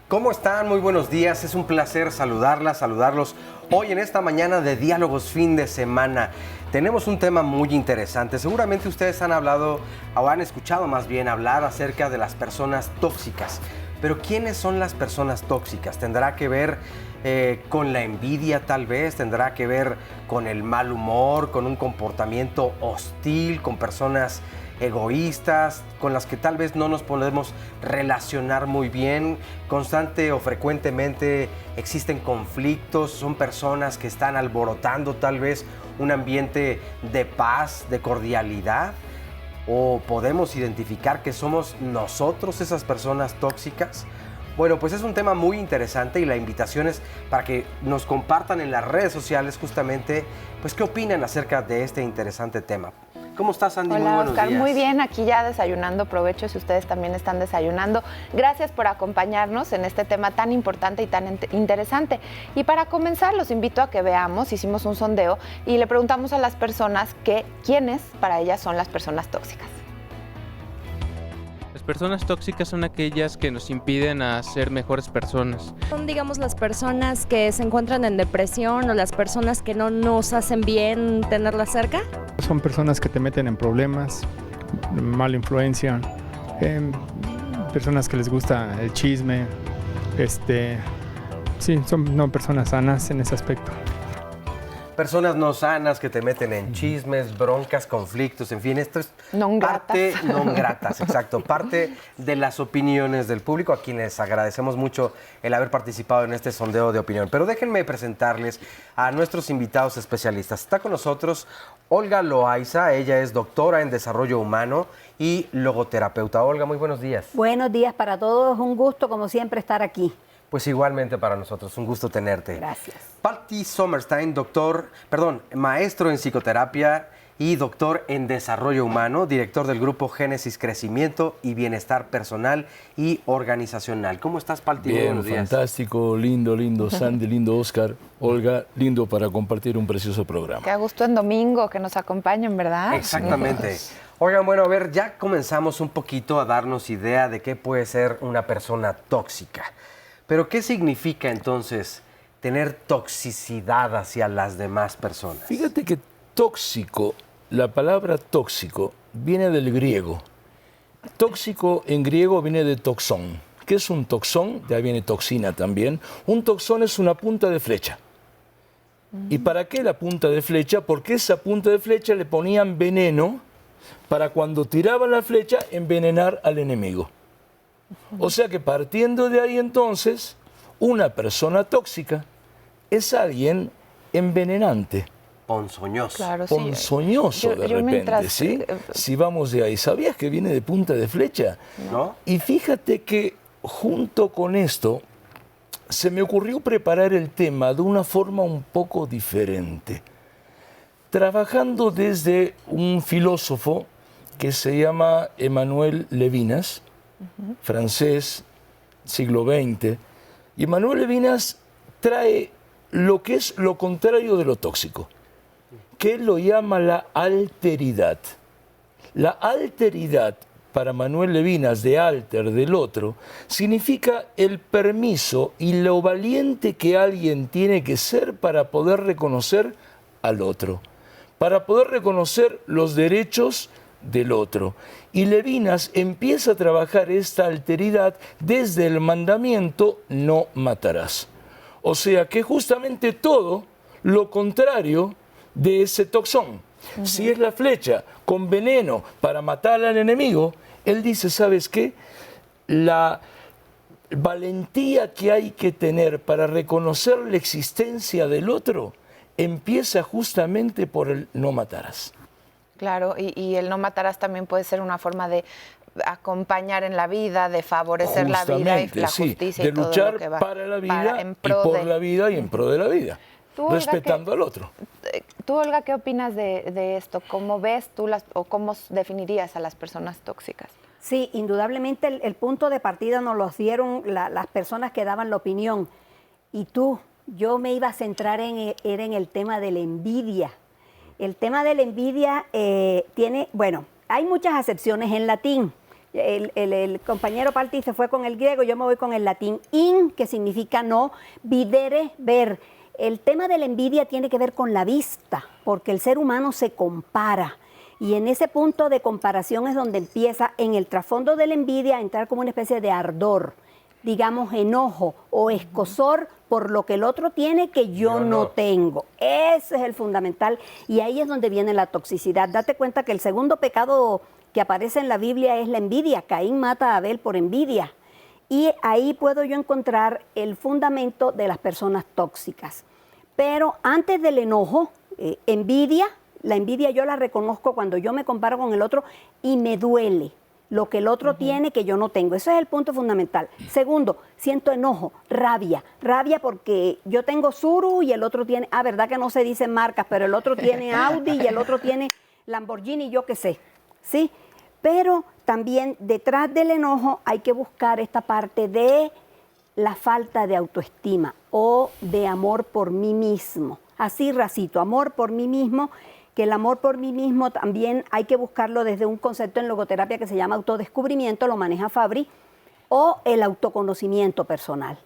¿Cómo están? Muy buenos días. Es un placer saludarlos hoy en esta mañana de Diálogos Fin de Semana. Tenemos un tema muy interesante. Seguramente ustedes han hablado o han escuchado más bien hablar acerca de las personas tóxicas. Pero ¿quiénes son las personas tóxicas? ¿Tendrá que ver con la envidia tal vez? ¿Tendrá que ver con el mal humor, con un comportamiento hostil, con personas egoístas, con las que tal vez no nos podemos relacionar muy bien? Constante o frecuentemente existen conflictos, son personas que están alborotando tal vez un ambiente de paz, de cordialidad. ¿O podemos identificar que somos nosotros esas personas tóxicas? Bueno, pues es un tema muy interesante y la invitación es para que nos compartan en las redes sociales justamente, pues qué opinan acerca de este interesante tema. ¿Cómo estás, Andy? Hola, muy buenos Oscar. días. Muy bien, aquí ya desayunando. Provecho si ustedes también están desayunando. Gracias por acompañarnos en este tema tan importante y tan interesante. Y para comenzar, los invito a que veamos, hicimos un sondeo y le preguntamos a las personas quiénes para ellas son las personas tóxicas. Las personas tóxicas son aquellas que nos impiden a ser mejores personas. Son, digamos, las personas que se encuentran en depresión o las personas que no nos hacen bien tenerlas cerca. Son personas que te meten en problemas, mala influencia, personas que les gusta el chisme, sí, son no personas sanas en ese aspecto. Personas no sanas que te meten en chismes, broncas, conflictos, en fin, esto es non gratas, exacto, parte de las opiniones del público, a quienes agradecemos mucho el haber participado en este sondeo de opinión. Pero déjenme presentarles a nuestros invitados especialistas. Está con nosotros Olga Loaiza, ella es doctora en desarrollo humano y logoterapeuta. Olga, muy buenos días. Buenos días para todos, un gusto como siempre estar aquí. Pues igualmente para nosotros, un gusto tenerte. Gracias. Patty Sommerstein, maestro en psicoterapia y doctor en desarrollo humano, director del grupo Génesis Crecimiento y Bienestar Personal y Organizacional. ¿Cómo estás, Patty? Bien, buenos días. fantástico, lindo, Sandy, lindo Oscar, Olga, lindo para compartir un precioso programa. Qué a gusto en domingo que nos acompañen, ¿verdad? Exactamente. Oigan, bueno, a ver, ya comenzamos un poquito a darnos idea de qué puede ser una persona tóxica. Pero, ¿qué significa entonces tener toxicidad hacia las demás personas? Fíjate que tóxico, la palabra tóxico viene del griego. Tóxico en griego viene de toxón. ¿Qué es un toxón? De ahí viene toxina también. Un toxón es una punta de flecha. ¿Y para qué la punta de flecha? Porque esa punta de flecha le ponían veneno para cuando tiraban la flecha envenenar al enemigo. O sea que partiendo de ahí entonces, una persona tóxica es alguien envenenante. Ponzoñoso. Claro, Ponzoñoso de repente, mientras, ¿sí? Si vamos de ahí, ¿sabías que viene de punta de flecha? ¿No? Y fíjate que junto con esto se me ocurrió preparar el tema de una forma un poco diferente. Trabajando desde un filósofo que se llama Emmanuel Levinas, francés, siglo XX. Y Emmanuel Levinas trae lo que es lo contrario de lo tóxico, que él lo llama la alteridad. La alteridad, para Manuel Levinas, de alter, del otro, significa el permiso y lo valiente que alguien tiene que ser para poder reconocer al otro, para poder reconocer los derechos del otro. Y Levinas empieza a trabajar esta alteridad desde el mandamiento no matarás. O sea que justamente todo lo contrario de ese toxón. Si es la flecha con veneno para matar al enemigo, él dice, ¿sabes qué? La valentía que hay que tener para reconocer la existencia del otro empieza justamente por el no matarás. Claro, y el no matarás también puede ser una forma de acompañar en la vida, de favorecer la vida y la justicia de y todo luchar lo que va para la vida en y pro por de... la vida y en pro de la vida, Tú, Olga, respetando al otro. Tú, Olga, ¿qué opinas de esto? ¿Cómo ves tú o cómo definirías a las personas tóxicas? Sí, indudablemente el punto de partida nos los dieron las personas que daban la opinión. Y yo me iba a centrar era en el tema de la envidia. El tema de la envidia hay muchas acepciones en latín. El compañero Palti se fue con el griego, yo me voy con el latín. In, que significa no, videre, ver. El tema de la envidia tiene que ver con la vista, porque el ser humano se compara. Y en ese punto de comparación es donde empieza, en el trasfondo de la envidia, a entrar como una especie de ardor, digamos, enojo o escozor por lo que el otro tiene que yo no tengo. Ese es el fundamental y ahí es donde viene la toxicidad. Date cuenta que el segundo pecado que aparece en la Biblia es la envidia. Caín mata a Abel por envidia. Y ahí puedo yo encontrar el fundamento de las personas tóxicas. Pero antes del enojo, envidia, la envidia yo la reconozco cuando yo me comparo con el otro y me duele lo que el otro tiene que yo no tengo. Ese es el punto fundamental. Segundo, siento enojo, rabia porque yo tengo Tsuru y el otro tiene, verdad que no se dicen marcas, pero el otro tiene Audi y el otro tiene Lamborghini, yo qué sé, ¿sí? Pero también detrás del enojo hay que buscar esta parte de la falta de autoestima o de amor por mí mismo. Así, racito, amor por mí mismo, que el amor por mí mismo también hay que buscarlo desde un concepto en logoterapia que se llama autodescubrimiento, lo maneja Fabri, o el autoconocimiento personal.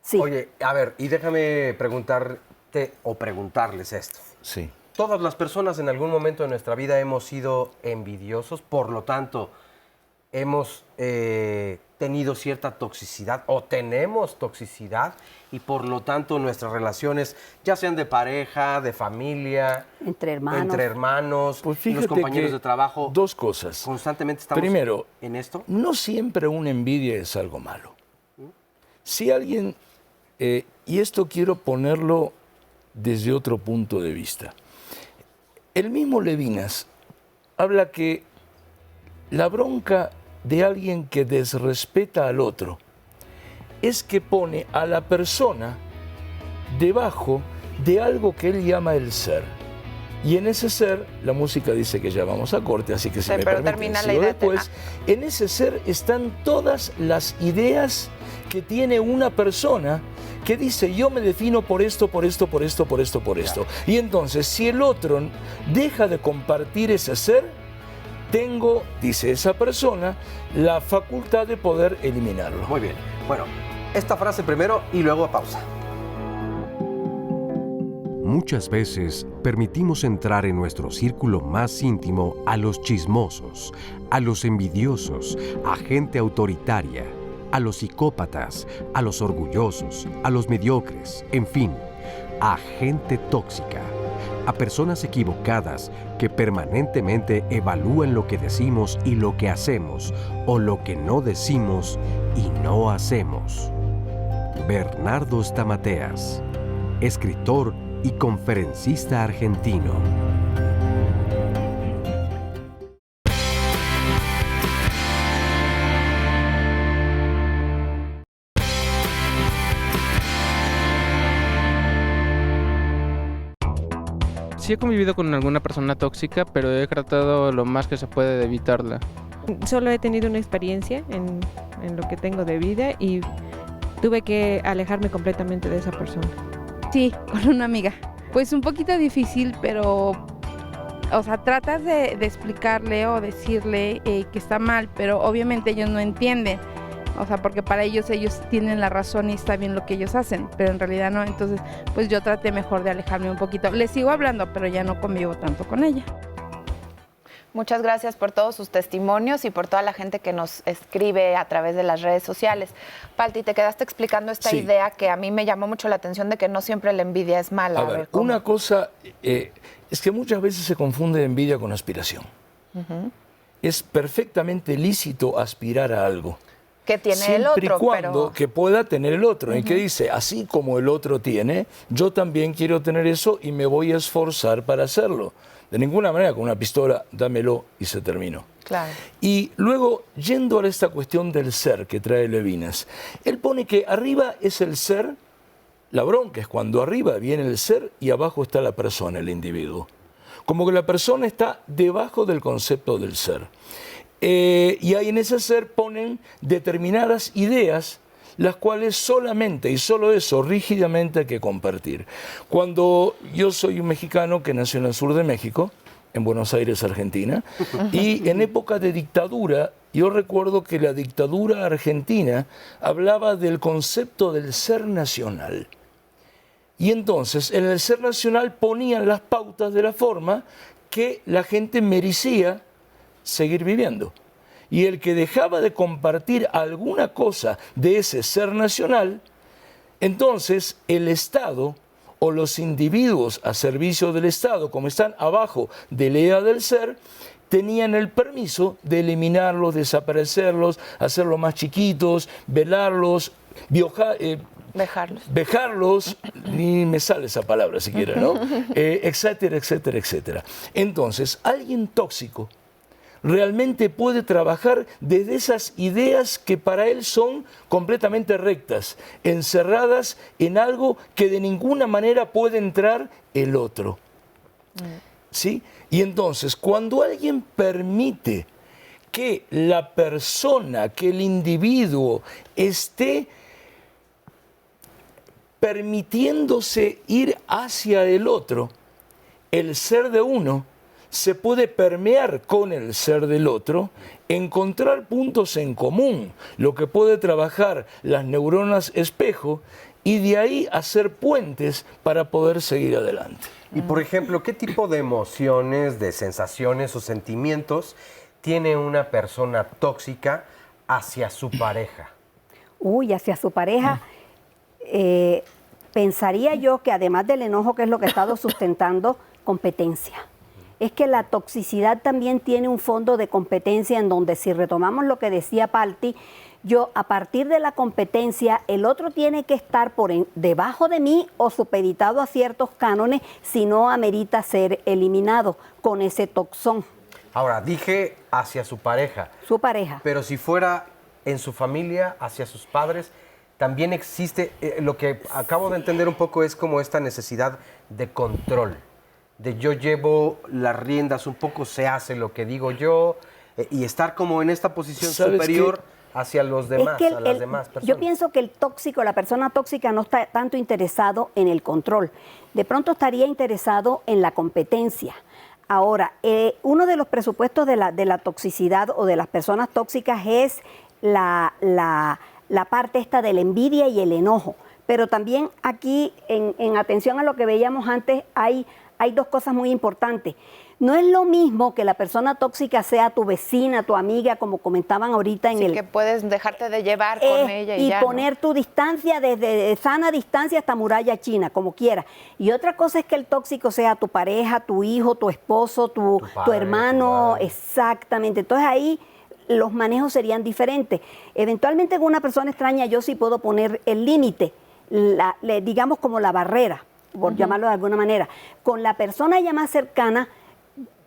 Sí. Oye, a ver, y déjame preguntarte o preguntarles esto. Sí. Todas las personas en algún momento de nuestra vida hemos sido envidiosos, por lo tanto, hemos tenido cierta toxicidad o tenemos toxicidad y por lo tanto nuestras relaciones, ya sean de pareja, de familia, entre hermanos, pues fíjate, los compañeros que de trabajo. Dos cosas. Constantemente estamos Primero, en esto. No siempre una envidia es algo malo. Si alguien, y esto quiero ponerlo desde otro punto de vista, el mismo Levinas habla que la bronca de alguien que desrespeta al otro es que pone a la persona debajo de algo que él llama el ser. Y en ese ser, la música dice que ya vamos a corte, así que si me permiten, sigo después. En ese ser están todas las ideas que tiene una persona que dice, yo me defino por esto, por esto, por esto, por esto, por esto. Y entonces, si el otro deja de compartir ese ser, tengo, dice esa persona, la facultad de poder eliminarlo. Muy bien. Bueno, esta frase primero y luego pausa. Muchas veces permitimos entrar en nuestro círculo más íntimo a los chismosos, a los envidiosos, a gente autoritaria, a los psicópatas, a los orgullosos, a los mediocres, en fin, a gente tóxica, a personas equivocadas que permanentemente evalúan lo que decimos y lo que hacemos, o lo que no decimos y no hacemos. Bernardo Stamateas, escritor y conferencista argentino. Sí he convivido con alguna persona tóxica, pero he tratado lo más que se puede de evitarla. Solo he tenido una experiencia en lo que tengo de vida y tuve que alejarme completamente de esa persona. Sí, con una amiga. Pues un poquito difícil, pero, o sea, tratas de explicarle o decirle que está mal, pero obviamente ellos no entienden. O sea, porque para ellos tienen la razón y está bien lo que ellos hacen, pero en realidad no. Entonces, pues yo traté mejor de alejarme un poquito. Les sigo hablando, pero ya no convivo tanto con ella. Muchas gracias por todos sus testimonios y por toda la gente que nos escribe a través de las redes sociales. Palti, te quedaste explicando esta idea que a mí me llamó mucho la atención de que no siempre la envidia es mala. A ver, una cosa es que muchas veces se confunde envidia con aspiración. Es perfectamente lícito aspirar a algo. Que tiene el otro, siempre y cuando que pueda tener el otro. Y que dice, así como el otro tiene, yo también quiero tener eso y me voy a esforzar para hacerlo. De ninguna manera con una pistola, dámelo y se terminó. Claro. Y luego, yendo a esta cuestión del ser que trae Levinas, él pone que arriba es el ser, la bronca es cuando arriba viene el ser y abajo está la persona, el individuo. Como que la persona está debajo del concepto del ser. Y ahí en ese ser ponen determinadas ideas, las cuales solamente y solo eso rígidamente hay que compartir. Cuando yo soy un mexicano que nació en el sur de México, en Buenos Aires, Argentina, y en época de dictadura, yo recuerdo que la dictadura argentina hablaba del concepto del ser nacional. Y entonces en el ser nacional ponían las pautas de la forma que la gente merecía seguir viviendo. Y el que dejaba de compartir alguna cosa de ese ser nacional, entonces el Estado o los individuos a servicio del Estado, como están abajo de la idea del ser, tenían el permiso de eliminarlos, desaparecerlos, hacerlos más chiquitos, velarlos, vejarlos, ni me sale esa palabra siquiera, ¿no? Etcétera, etcétera, etcétera. Entonces, alguien tóxico realmente puede trabajar desde esas ideas que para él son completamente rectas, encerradas en algo que de ninguna manera puede entrar el otro. ¿Sí? Y entonces, cuando alguien permite que la persona, que el individuo esté permitiéndose ir hacia el otro, el ser de uno se puede permear con el ser del otro, encontrar puntos en común, lo que puede trabajar las neuronas espejo y de ahí hacer puentes para poder seguir adelante. Y por ejemplo, ¿qué tipo de emociones, de sensaciones o sentimientos tiene una persona tóxica hacia su pareja? Uy, hacia su pareja. Pensaría yo que además del enojo, que es lo que he estado sustentando, competencia. Es que la toxicidad también tiene un fondo de competencia en donde, si retomamos lo que decía Palti, yo a partir de la competencia, el otro tiene que estar debajo de mí o supeditado a ciertos cánones, si no amerita ser eliminado con ese toxón. Ahora, dije hacia su pareja. Su pareja. Pero si fuera en su familia, hacia sus padres, también existe, lo que acabo de entender un poco es como esta necesidad de control, de yo llevo las riendas, un poco se hace lo que digo yo, y estar como en esta posición superior hacia los demás, a las demás personas. Yo pienso que el tóxico, la persona tóxica no está tanto interesado en el control, de pronto estaría interesado en la competencia. Ahora, uno de los presupuestos de la toxicidad o de las personas tóxicas es la parte esta de la envidia y el enojo. Pero también aquí, en atención a lo que veíamos antes, hay dos cosas muy importantes. No es lo mismo que la persona tóxica sea tu vecina, tu amiga, como comentaban ahorita en que puedes dejarte de llevar con ella y ya, poner tu distancia desde sana distancia hasta muralla china, como quiera. Y otra cosa es que el tóxico sea tu pareja, tu hijo, tu esposo, tu hermano, exactamente. Entonces ahí los manejos serían diferentes. Eventualmente con una persona extraña yo sí puedo poner el límite, digamos como la barrera, por llamarlo de alguna manera. Con la persona ya más cercana,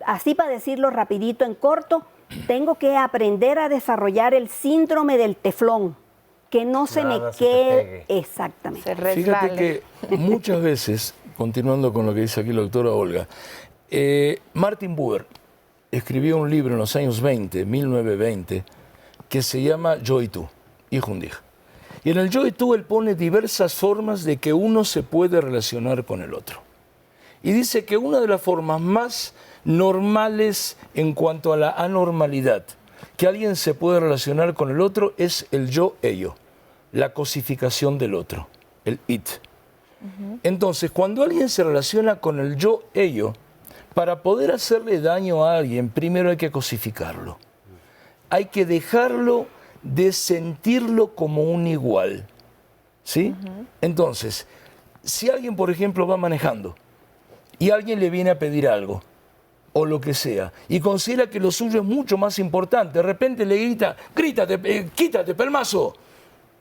así para decirlo rapidito, en corto, tengo que aprender a desarrollar el síndrome del teflón, que no se me quede. Exactamente. Fíjate que muchas veces, continuando con lo que dice aquí la doctora Olga, Martin Buber escribió un libro en los años 1920, que se llama Yo y tú, hijo un día. Y en el Yo y tú él pone diversas formas de que uno se puede relacionar con el otro. Y dice que una de las formas más normales en cuanto a la anormalidad que alguien se puede relacionar con el otro es el yo-ello, la cosificación del otro, el it. Entonces, cuando alguien se relaciona con el yo-ello, para poder hacerle daño a alguien, primero hay que cosificarlo. Hay que dejarlo de sentirlo como un igual, ¿sí? Entonces, si alguien, por ejemplo, va manejando y alguien le viene a pedir algo, o lo que sea, y considera que lo suyo es mucho más importante, de repente le grita, grítate, quítate, pelmazo,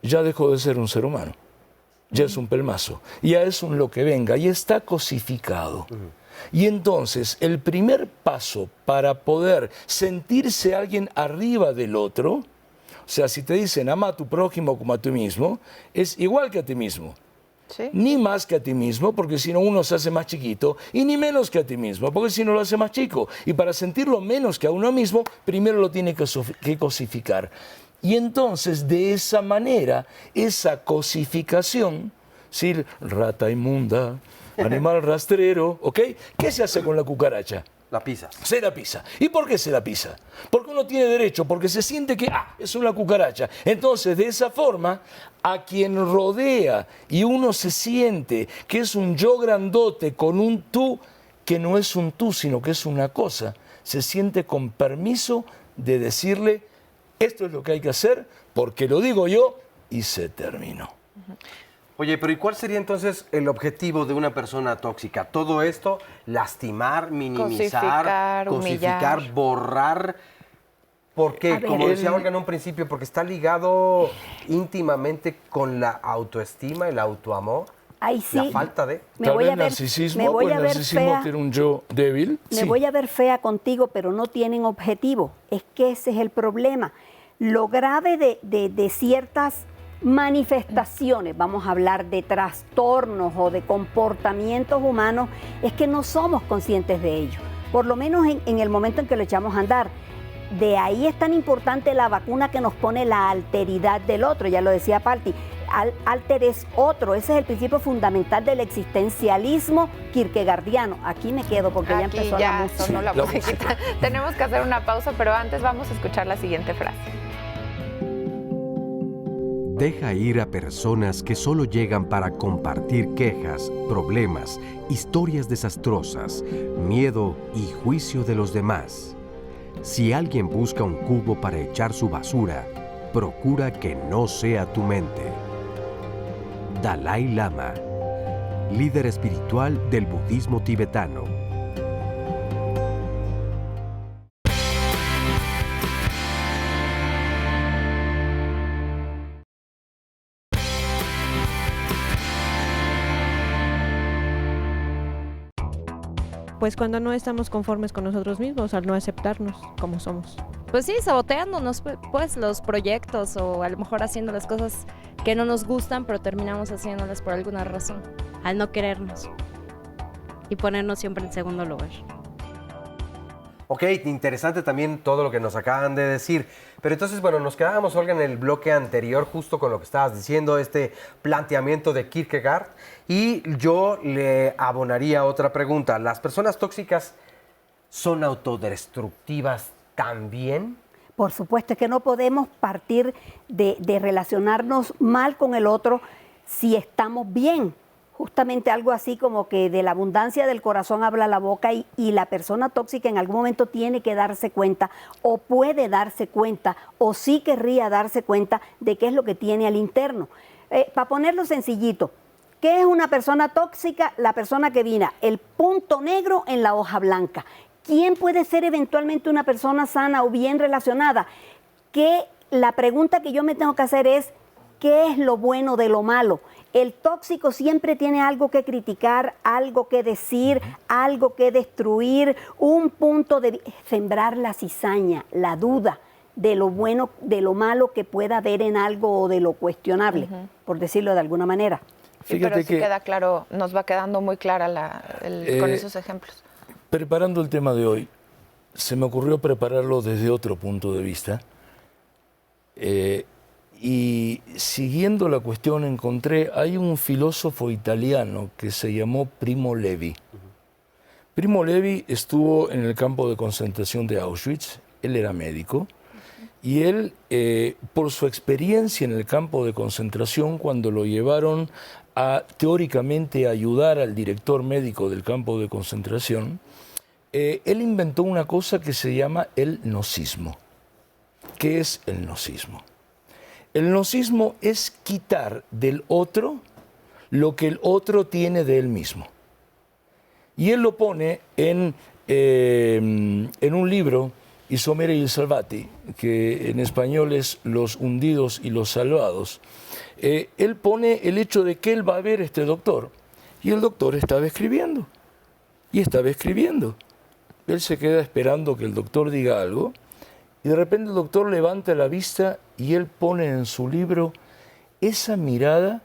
ya dejó de ser un ser humano, ya es un pelmazo, ya es un lo que venga, y está cosificado. Y entonces, el primer paso para poder sentirse alguien arriba del otro, o sea, si te dicen ama a tu prójimo como a ti mismo, es igual que a ti mismo. ¿Sí? Ni más que a ti mismo, porque si no uno se hace más chiquito, y ni menos que a ti mismo, porque si no lo hace más chico. Y para sentirlo menos que a uno mismo, primero lo tiene que cosificar. Y entonces, de esa manera, esa cosificación, ¿sí? Rata inmunda, animal rastrero, ¿ok? ¿Qué se hace con la cucaracha? La pisas. Se la pisa. ¿Y por qué se la pisa? Porque uno tiene derecho, porque se siente que es una cucaracha. Entonces, de esa forma, a quien rodea y uno se siente que es un yo grandote con un tú que no es un tú, sino que es una cosa, se siente con permiso de decirle, esto es lo que hay que hacer, porque lo digo yo, y se terminó. Oye, pero ¿y cuál sería entonces el objetivo de una persona tóxica? ¿Todo esto? ¿Lastimar, minimizar, cosificar, humillar, borrar? ¿Por qué? Como decía Olga en un principio, porque está ligado íntimamente con la autoestima, el autoamor. Ahí sí. La falta de... Me voy a ver, narcisismo, me voy a el ver narcisismo fea. tiene un yo débil. Me voy a ver fea contigo, pero no tienen objetivo. Es que ese es el problema. Lo grave de ciertas manifestaciones, vamos a hablar de trastornos o de comportamientos humanos, es que no somos conscientes de ello. Por lo menos en el momento en que lo echamos a andar. De ahí es tan importante la vacuna que nos pone la alteridad del otro, ya lo decía Palti. Alter es otro, ese es el principio fundamental del existencialismo kierkegaardiano. Aquí me quedo porque ya empezó la música. Sonó la musiquita. Tenemos que hacer una pausa, pero antes vamos a escuchar la siguiente frase. Deja ir a personas que solo llegan para compartir quejas, problemas, historias desastrosas, miedo y juicio de los demás. Si alguien busca un cubo para echar su basura, procura que no sea tu mente. Dalai Lama, líder espiritual del budismo tibetano. Pues cuando no estamos conformes con nosotros mismos, al no aceptarnos como somos. Pues sí, saboteándonos pues los proyectos o a lo mejor haciendo las cosas que no nos gustan, pero terminamos haciéndolas por alguna razón. Al no querernos y ponernos siempre en segundo lugar. Ok, interesante también todo lo que nos acaban de decir. Pero entonces, bueno, nos quedábamos, Olga, en el bloque anterior justo con lo que estabas diciendo, este planteamiento de Kierkegaard. Y yo le abonaría otra pregunta. ¿Las personas tóxicas son autodestructivas también? Por supuesto, es que no podemos partir de relacionarnos mal con el otro si estamos bien. Justamente algo así como que de la abundancia del corazón habla la boca y la persona tóxica en algún momento tiene que darse cuenta o puede darse cuenta o sí querría darse cuenta de qué es lo que tiene al interno. Para ponerlo sencillito, ¿qué es una persona tóxica? La persona que viene, el punto negro en la hoja blanca. ¿Quién puede ser eventualmente una persona sana o bien relacionada? Que la pregunta que yo me tengo que hacer es, ¿qué es lo bueno de lo malo? El tóxico siempre tiene algo que criticar, algo que decir, algo que destruir, un punto de sembrar la cizaña, la duda de lo bueno, de lo malo que pueda haber en algo o de lo cuestionable, por decirlo de alguna manera. Sí, pero sí queda claro, nos va quedando muy clara con esos ejemplos. Preparando el tema de hoy, se me ocurrió prepararlo desde otro punto de vista. Y siguiendo la cuestión encontré, hay un filósofo italiano que se llamó Primo Levi. Primo Levi estuvo en el campo de concentración de Auschwitz, él era médico, y él, por su experiencia en el campo de concentración, cuando lo llevaron a teóricamente ayudar al director médico del campo de concentración, él inventó una cosa que se llama el gnosis-mo. ¿Qué es el gnosis-mo? El gnosis-mo es quitar del otro lo que el otro tiene de él mismo. Y él lo pone en un libro, I Someri e i Salvati, que en español es Los hundidos y los salvados. Él pone el hecho de que él va a ver a este doctor, y el doctor estaba escribiendo, y estaba escribiendo. Él se queda esperando que el doctor diga algo, y de repente el doctor levanta la vista y él pone en su libro esa mirada,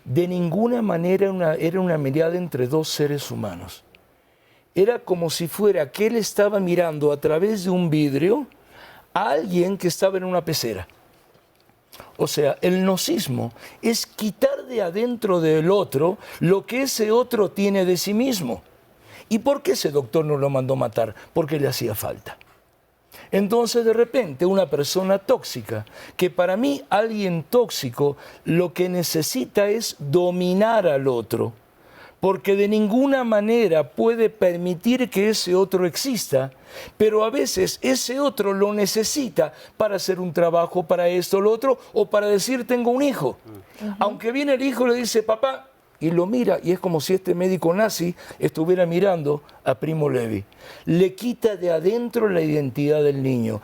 de ninguna manera era una mirada entre dos seres humanos. Era como si fuera que él estaba mirando a través de un vidrio a alguien que estaba en una pecera. O sea, el gnosis-mo es quitar de adentro del otro lo que ese otro tiene de sí mismo ¿Y por qué ese doctor no lo mandó matar? Porque le hacía falta. Entonces, de repente, una persona tóxica, que para mí alguien tóxico lo que necesita es dominar al otro, porque de ninguna manera puede permitir que ese otro exista, pero a veces ese otro lo necesita para hacer un trabajo, para esto, lo otro, o para decir tengo un hijo. Aunque viene el hijo y le dice, papá, y lo mira, y es como si este médico nazi estuviera mirando a Primo Levi. Le quita de adentro la identidad del niño.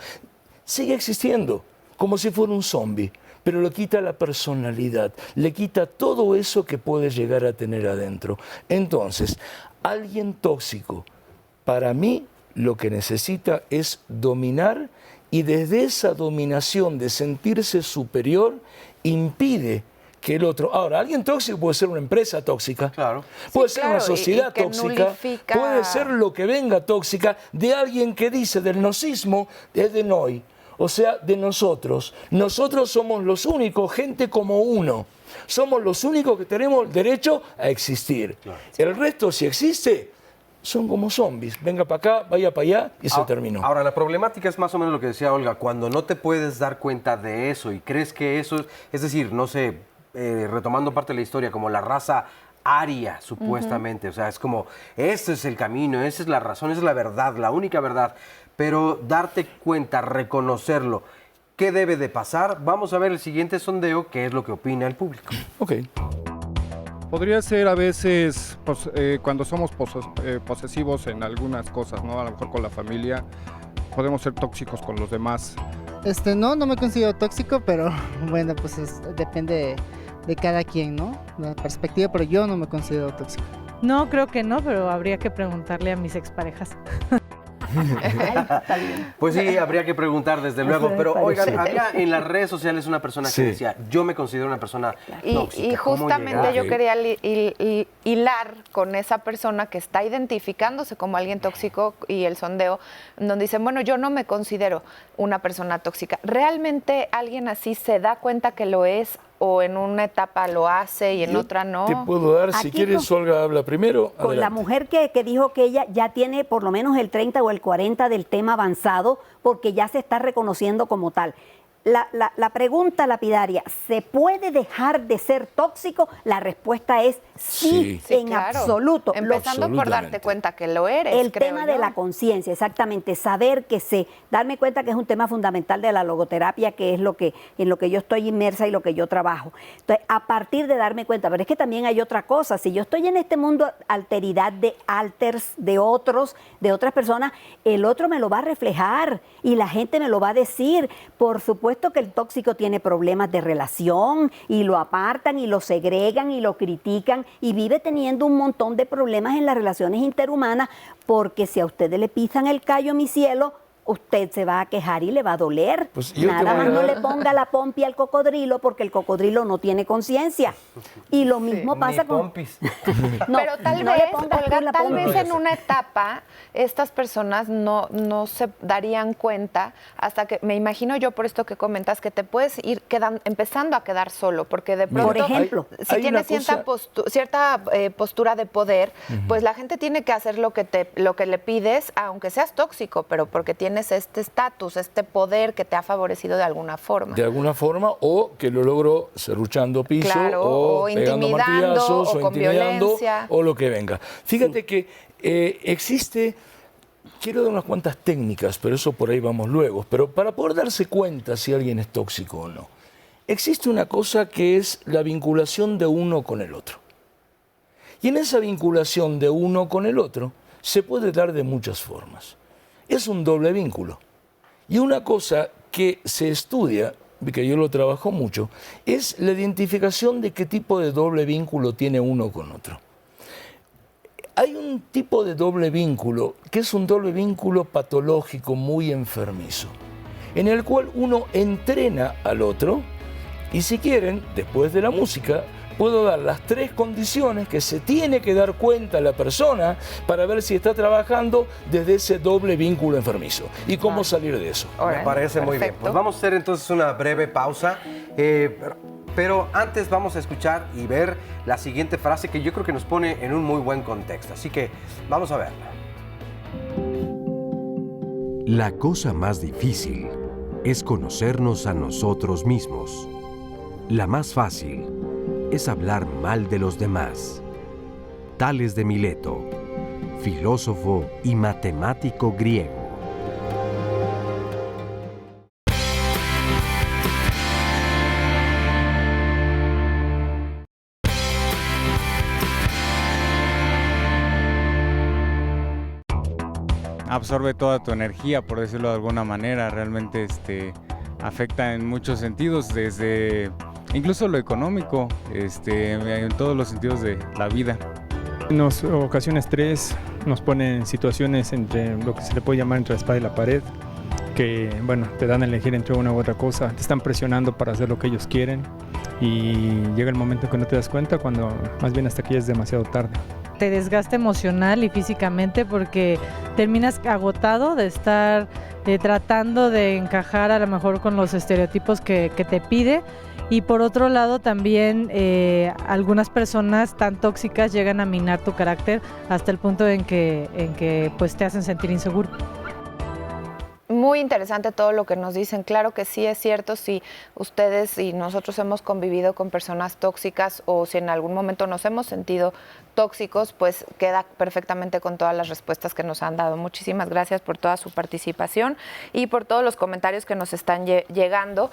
Sigue existiendo, como si fuera un zombie, pero le quita la personalidad, le quita todo eso que puede llegar a tener adentro. Entonces, alguien tóxico, para mí, lo que necesita es dominar, y desde esa dominación de sentirse superior, impide que el otro... Ahora, alguien tóxico puede ser una empresa tóxica, claro. Puede Sí, ser claro, una sociedad y que tóxica, nulifica... puede ser lo que venga tóxica de alguien que dice del gnosis,mo es de noi, o sea, de nosotros. Nosotros somos los únicos, gente como uno. Somos los únicos que tenemos derecho a existir. Claro. El resto, si existe, son como zombies. Venga para acá, vaya para allá y se terminó. Ahora, la problemática es más o menos lo que decía Olga. Cuando no te puedes dar cuenta de eso y crees que eso es decir, no sé, retomando parte de la historia, como la raza aria, supuestamente. O sea, es como, ese es el camino, esa es la razón, esa es la verdad, la única verdad. Pero darte cuenta, reconocerlo, ¿qué debe de pasar? Vamos a ver el siguiente sondeo, qué es lo que opina el público. Ok. Podría ser a veces cuando somos posesivos en algunas cosas, ¿no? A lo mejor con la familia, podemos ser tóxicos con los demás. No me considero tóxico, pero bueno, pues depende de cada quien, ¿no? La perspectiva, pero yo no me considero tóxico. No, creo que no, pero habría que preguntarle a mis exparejas. Pues sí, habría que preguntar desde luego, pero oigan, había en las redes sociales una persona que decía, yo me considero una persona tóxica. Y justamente yo quería hilar con esa persona que está identificándose como alguien tóxico y el sondeo, donde dicen, bueno, yo no me considero una persona tóxica. ¿Realmente alguien así se da cuenta que lo es o en una etapa lo hace y en otra no? Te puedo dar, si quieres, Olga habla primero. Con la mujer que dijo que ella ya tiene por lo menos el 30 o el 40 del tema avanzado porque ya se está reconociendo como tal. La pregunta lapidaria, ¿se puede dejar de ser tóxico? La respuesta es sí, en claro. absoluto. Empezando por darte cuenta que lo eres. El tema de la conciencia, exactamente, saber que darme cuenta que es un tema fundamental de la logoterapia, que es en lo que yo estoy inmersa y lo que yo trabajo. Entonces, a partir de darme cuenta, pero es que también hay otra cosa, si yo estoy en este mundo alteridad de alters, de otras personas, el otro me lo va a reflejar y la gente me lo va a decir. Por supuesto que el tóxico tiene problemas de relación y lo apartan y lo segregan y lo critican y vive teniendo un montón de problemas en las relaciones interhumanas porque si a ustedes le pisan el callo, mi cielo, usted se va a quejar y le va a doler. Pues nada más no le ponga la pompi al cocodrilo porque el cocodrilo no tiene conciencia. Y lo mismo pasa con... No, pero tal vez, Olga, tal vez en una etapa estas personas no se darían cuenta hasta que, me imagino yo por esto que comentas, que te puedes ir empezando a quedar solo, porque de pronto, por ejemplo, si tienes cierta postura de poder, pues la gente tiene que hacer lo que le pides, aunque seas tóxico, pero porque tienes este estatus, este poder que te ha favorecido de alguna forma. De alguna forma, o que lo logró serruchando piso, claro, o pegando martillazos, o con intimidando, violencia, o lo que venga. Fíjate que existe, quiero dar unas cuantas técnicas, pero eso por ahí vamos luego, pero para poder darse cuenta si alguien es tóxico o no, existe una cosa que es la vinculación de uno con el otro. Y en esa vinculación de uno con el otro se puede dar de muchas formas. Es un doble vínculo. Y una cosa que se estudia, que yo lo trabajo mucho, es la identificación de qué tipo de doble vínculo tiene uno con otro. Hay un tipo de doble vínculo que es un doble vínculo patológico muy enfermizo, en el cual uno entrena al otro y si quieren, después de la música, puedo dar las 3 condiciones que se tiene que dar cuenta la persona para ver si está trabajando desde ese doble vínculo enfermizo y cómo salir de eso. Me parece muy bien. Pues vamos a hacer entonces una breve pausa. pero antes vamos a escuchar y ver la siguiente frase que yo creo que nos pone en un muy buen contexto. Así que vamos a verla. La cosa más difícil es conocernos a nosotros mismos. La más fácil es hablar mal de los demás. Tales de Mileto, filósofo y matemático griego. Absorbe toda tu energía, por decirlo de alguna manera. Realmente afecta en muchos sentidos, desde incluso lo económico, en todos los sentidos de la vida. Nos ocasiona estrés, nos pone en situaciones entre lo que se le puede llamar entre la espada y la pared, que bueno, te dan a elegir entre una u otra cosa, te están presionando para hacer lo que ellos quieren y llega el momento que no te das cuenta, cuando más bien hasta que ya es demasiado tarde. Te desgasta emocional y físicamente porque terminas agotado de estar tratando de encajar a lo mejor con los estereotipos que te pide. Y por otro lado también algunas personas tan tóxicas llegan a minar tu carácter hasta el punto en que pues te hacen sentir inseguro. Muy interesante todo lo que nos dicen. Claro que sí es cierto, si ustedes y nosotros hemos convivido con personas tóxicas o si en algún momento nos hemos sentido tóxicos, pues queda perfectamente con todas las respuestas que nos han dado. Muchísimas gracias por toda su participación y por todos los comentarios que nos están llegando.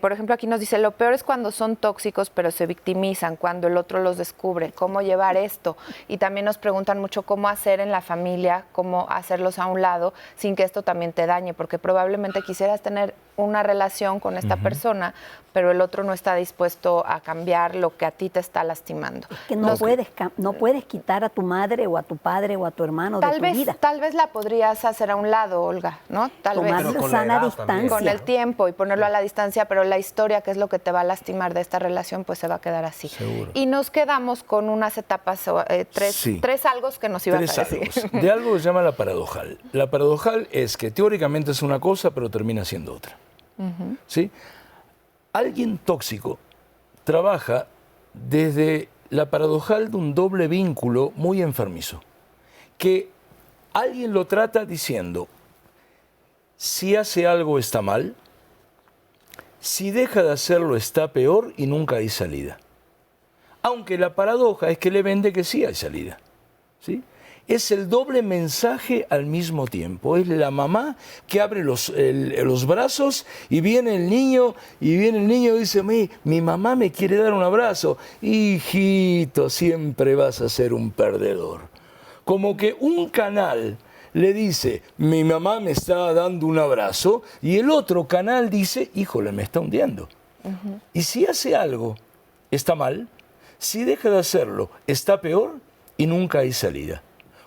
Por ejemplo, aquí nos dice, lo peor es cuando son tóxicos pero se victimizan, cuando el otro los descubre. ¿Cómo llevar esto? Y también nos preguntan mucho cómo hacer en la familia, cómo hacerlos a un lado sin que esto también te dañe, porque probablemente quisieras tener una relación con esta persona, pero el otro no está dispuesto a cambiar lo que a ti te está lastimando. Es que no puedes quitar a tu madre o a tu padre o a tu hermano de tu vida. Tal vez la podrías hacer a un lado, Olga, ¿no? Tal vez con sana distancia. Con el tiempo y ponerlo a la distancia, pero la historia, que es lo que te va a lastimar de esta relación, pues se va a quedar así. Seguro. Y nos quedamos con unas etapas, tres algo que nos ibas a decir. De algo que se llama la paradojal. La paradojal es que teóricamente es una cosa, pero termina siendo otra. ¿Sí? Alguien tóxico trabaja desde la paradojal de un doble vínculo muy enfermizo, que alguien lo trata diciendo, si hace algo está mal, si deja de hacerlo está peor y nunca hay salida. Aunque la paradoja es que le vende que sí hay salida. ¿Sí? Es el doble mensaje al mismo tiempo. Es la mamá que abre los brazos y viene el niño y dice, mi mamá me quiere dar un abrazo. Hijito, siempre vas a ser un perdedor. Como que un canal le dice, mi mamá me está dando un abrazo, y el otro canal dice, híjole, me está hundiendo. Y si hace algo, está mal. Si deja de hacerlo, está peor y nunca hay salida.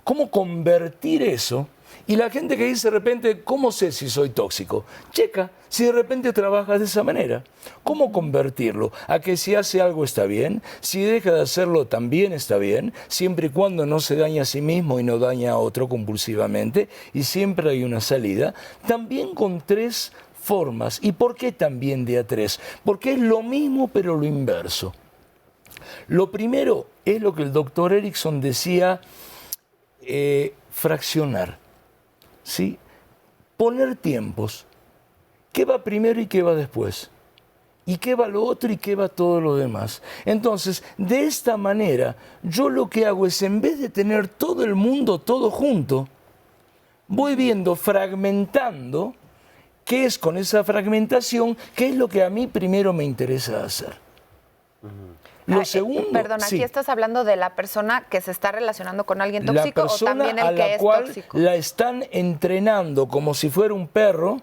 ¿Cómo convertir eso? Y la gente que dice de repente, ¿cómo sé si soy tóxico? Checa si de repente trabajas de esa manera. ¿Cómo convertirlo? A que si hace algo está bien, si deja de hacerlo también está bien, siempre y cuando no se daña a sí mismo y no daña a otro compulsivamente, y siempre hay una salida. También con tres formas. ¿Y por qué también de a tres? Porque es lo mismo pero lo inverso. Lo primero es lo que el doctor Erickson decía, fraccionar, ¿sí? Poner tiempos. ¿Qué va primero y qué va después? ¿Y qué va lo otro y qué va todo lo demás? Entonces, de esta manera, yo lo que hago es, en vez de tener todo el mundo todo junto, voy viendo, fragmentando, qué es con esa fragmentación, qué es lo que a mí primero me interesa hacer. Lo segundo, perdón, aquí estás hablando de la persona que se está relacionando con alguien tóxico o también el que es tóxico. La persona a la cual la están entrenando como si fuera un perro,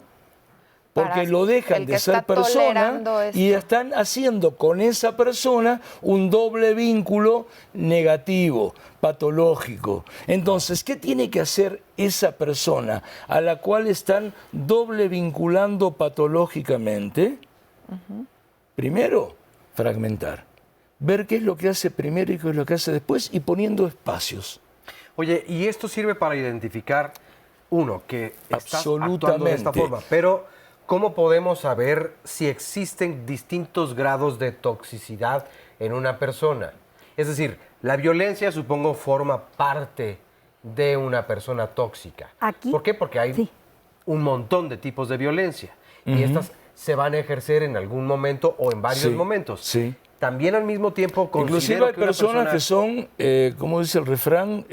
porque lo dejan de ser persona y están haciendo con esa persona un doble vínculo negativo, patológico. Entonces, ¿qué tiene que hacer esa persona a la cual están doble vinculando patológicamente? Primero, fragmentar. Ver qué es lo que hace primero y qué es lo que hace después, y poniendo espacios. Oye, y esto sirve para identificar, uno, que estás actuando de esta forma, pero ¿cómo podemos saber si existen distintos grados de toxicidad en una persona? Es decir, la violencia, supongo, forma parte de una persona tóxica. ¿Por qué? Porque hay un montón de tipos de violencia y estas se van a ejercer en algún momento o en varios momentos. Sí. También al mismo tiempo inclusive hay personas que son, como dice el refrán,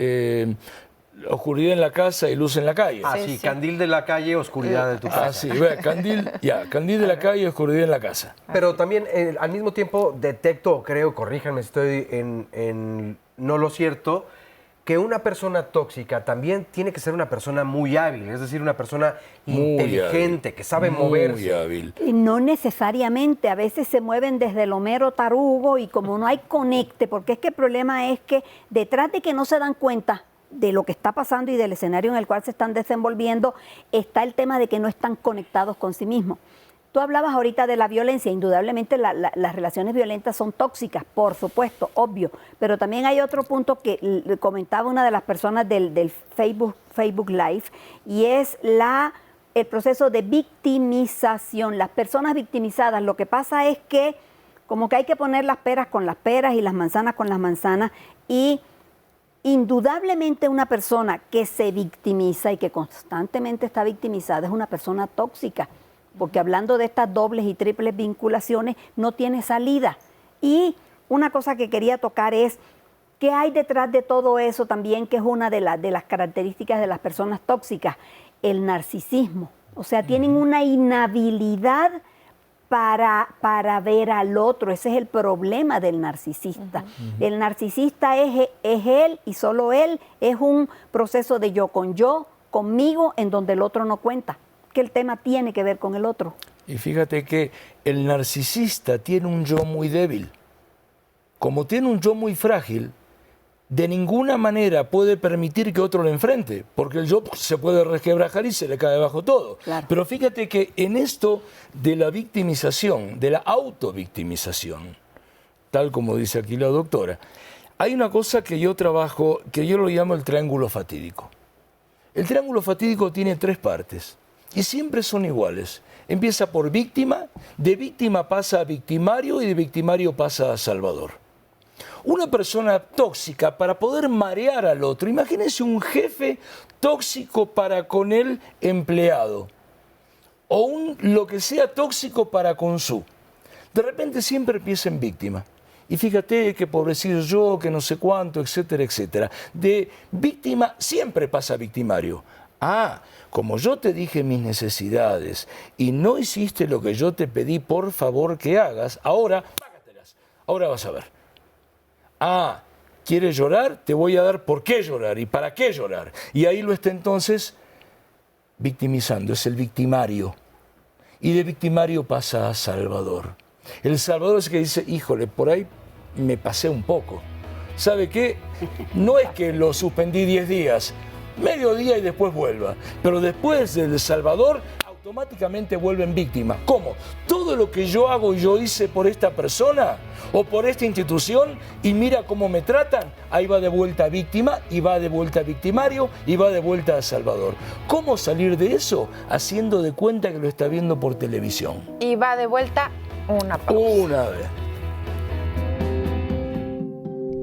oscuridad en la casa y luz en la calle. Candil de la calle, oscuridad de tu casa. Candil de la calle, oscuridad en la casa. Pero también al mismo tiempo detecto, creo, corríjanme si estoy en no lo cierto, que una persona tóxica también tiene que ser una persona muy hábil, es decir, una persona inteligente, que sabe moverse. Muy hábil. Y no necesariamente, a veces se mueven desde lo mero tarugo y como no hay conecte, porque es que el problema es que detrás de que no se dan cuenta de lo que está pasando y del escenario en el cual se están desenvolviendo, está el tema de que no están conectados con sí mismos. Tú hablabas ahorita de la violencia, indudablemente las relaciones violentas son tóxicas, por supuesto, obvio, pero también hay otro punto que comentaba una de las personas del Facebook Live y es el proceso de victimización. Las personas victimizadas, lo que pasa es que como que hay que poner las peras con las peras y las manzanas con las manzanas y indudablemente una persona que se victimiza y que constantemente está victimizada es una persona tóxica. Porque hablando de estas dobles y triples vinculaciones, no tiene salida. Y una cosa que quería tocar es, ¿qué hay detrás de todo eso también, que es una de las características de las personas tóxicas? El narcisismo. O sea, tienen una inhabilidad para ver al otro. Ese es el problema del narcisista. El narcisista es él y solo él. Es un proceso de yo con yo, conmigo, en donde el otro no cuenta. Que el tema tiene que ver con el otro. Y fíjate que el narcisista tiene un yo muy débil. Como tiene un yo muy frágil, de ninguna manera puede permitir que otro lo enfrente, porque el yo se puede resquebrajar y se le cae abajo todo. Claro. Pero fíjate que en esto de la victimización, de la autovictimización, tal como dice aquí la doctora, hay una cosa que yo trabajo, que yo lo llamo el triángulo fatídico. El triángulo fatídico tiene 3 partes. Y siempre son iguales. Empieza por víctima, de víctima pasa a victimario y de victimario pasa a salvador. Una persona tóxica para poder marear al otro, imagínense un jefe tóxico para con el empleado o lo que sea tóxico para con su. De repente siempre empieza en víctima. Y fíjate que pobrecito yo, que no sé cuánto, etcétera, etcétera. De víctima siempre pasa a victimario. Como yo te dije mis necesidades y no hiciste lo que yo te pedí, por favor que hagas, ahora págatelas. Ahora vas a ver. ¿Quieres llorar? Te voy a dar por qué llorar y para qué llorar. Y ahí lo está entonces victimizando, es el victimario. Y de victimario pasa a salvador. El salvador es el que dice, híjole, por ahí me pasé un poco. ¿Sabe qué? No es que lo suspendí 10 días, medio día y después vuelva. Pero después del salvador, automáticamente vuelven víctimas. ¿Cómo? Todo lo que yo hago y yo hice por esta persona o por esta institución y mira cómo me tratan, ahí va de vuelta víctima y va de vuelta victimario y va de vuelta a salvador. ¿Cómo salir de eso? Haciendo de cuenta que lo está viendo por televisión. Y va de vuelta una pausa. Una vez.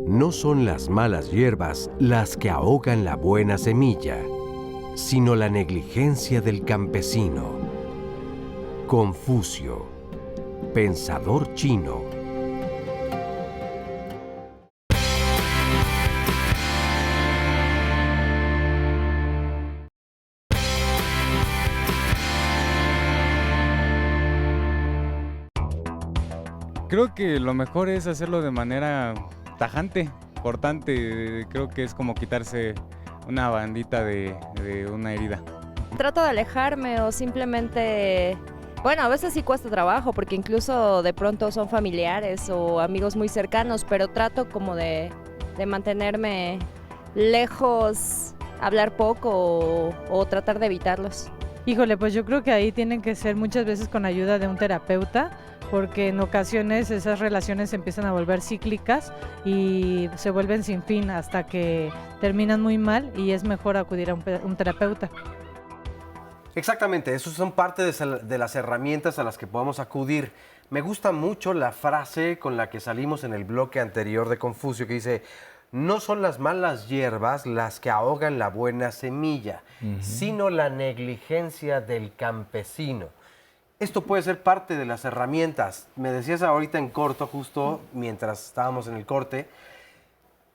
No son las malas hierbas las que ahogan la buena semilla, sino la negligencia del campesino. Confucio, pensador chino. Creo que lo mejor es hacerlo de manera tajante, cortante. Creo que es como quitarse una bandita de una herida. Trato de alejarme o simplemente, bueno, a veces sí cuesta trabajo porque incluso de pronto son familiares o amigos muy cercanos, pero trato como de mantenerme lejos, hablar poco o tratar de evitarlos. Híjole, pues yo creo que ahí tienen que ser muchas veces con ayuda de un terapeuta, porque en ocasiones esas relaciones se empiezan a volver cíclicas y se vuelven sin fin hasta que terminan muy mal y es mejor acudir a un terapeuta. Exactamente, esos son parte de las herramientas a las que podemos acudir. Me gusta mucho la frase con la que salimos en el bloque anterior de Confucio, que dice: no son las malas hierbas las que ahogan la buena semilla, sino la negligencia del campesino. Esto puede ser parte de las herramientas. Me decías ahorita en corto, justo mientras estábamos en el corte,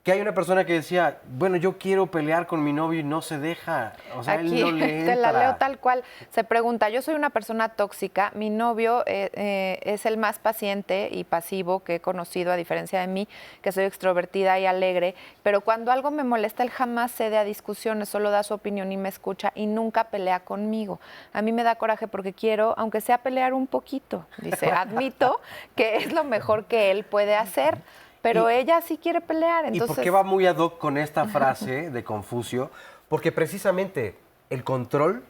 que hay una persona que decía, bueno, yo quiero pelear con mi novio y no se deja. O sea, Aquí él no le entra. te la leo tal cual. Se pregunta, yo soy una persona tóxica, mi novio es el más paciente y pasivo que he conocido, a diferencia de mí, que soy extrovertida y alegre, pero cuando algo me molesta, él jamás cede a discusiones, solo da su opinión y me escucha y nunca pelea conmigo. A mí me da coraje porque quiero, aunque sea pelear un poquito, dice, admito que es lo mejor que él puede hacer. Pero ella sí quiere pelear, entonces... ¿Y por qué va muy ad hoc con esta frase de Confucio? Porque precisamente el control,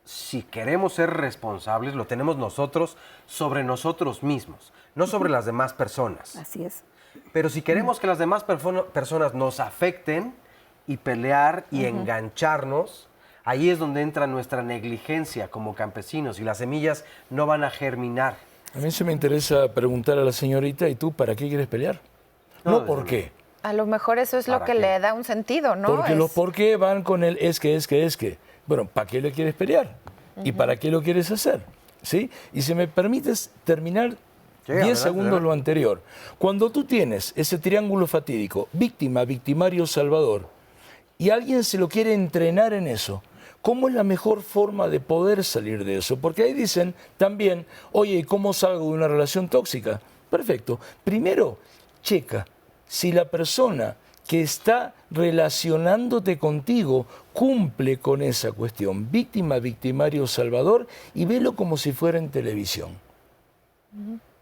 si queremos ser responsables, lo tenemos nosotros sobre nosotros mismos, no sobre las demás personas. Así es. Pero si queremos que las demás personas nos afecten y pelear y engancharnos, ahí es donde entra nuestra negligencia como campesinos y las semillas no van a germinar. A mí se me interesa preguntar a la señorita, ¿y tú para qué quieres pelear? No, ¿por qué? A lo mejor eso es lo que le da un sentido, ¿no? Porque los por qué van con el es que. Bueno, ¿para qué le quieres pelear? ¿Y para qué lo quieres hacer? ¿Sí? Y si me permites terminar 10 segundos lo anterior. Cuando tú tienes ese triángulo fatídico, víctima, victimario, salvador, y alguien se lo quiere entrenar en eso, ¿cómo es la mejor forma de poder salir de eso? Porque ahí dicen también, oye, ¿cómo salgo de una relación tóxica? Perfecto. Primero, checa si la persona que está relacionándote contigo cumple con esa cuestión. Víctima, victimario, salvador, y velo como si fuera en televisión.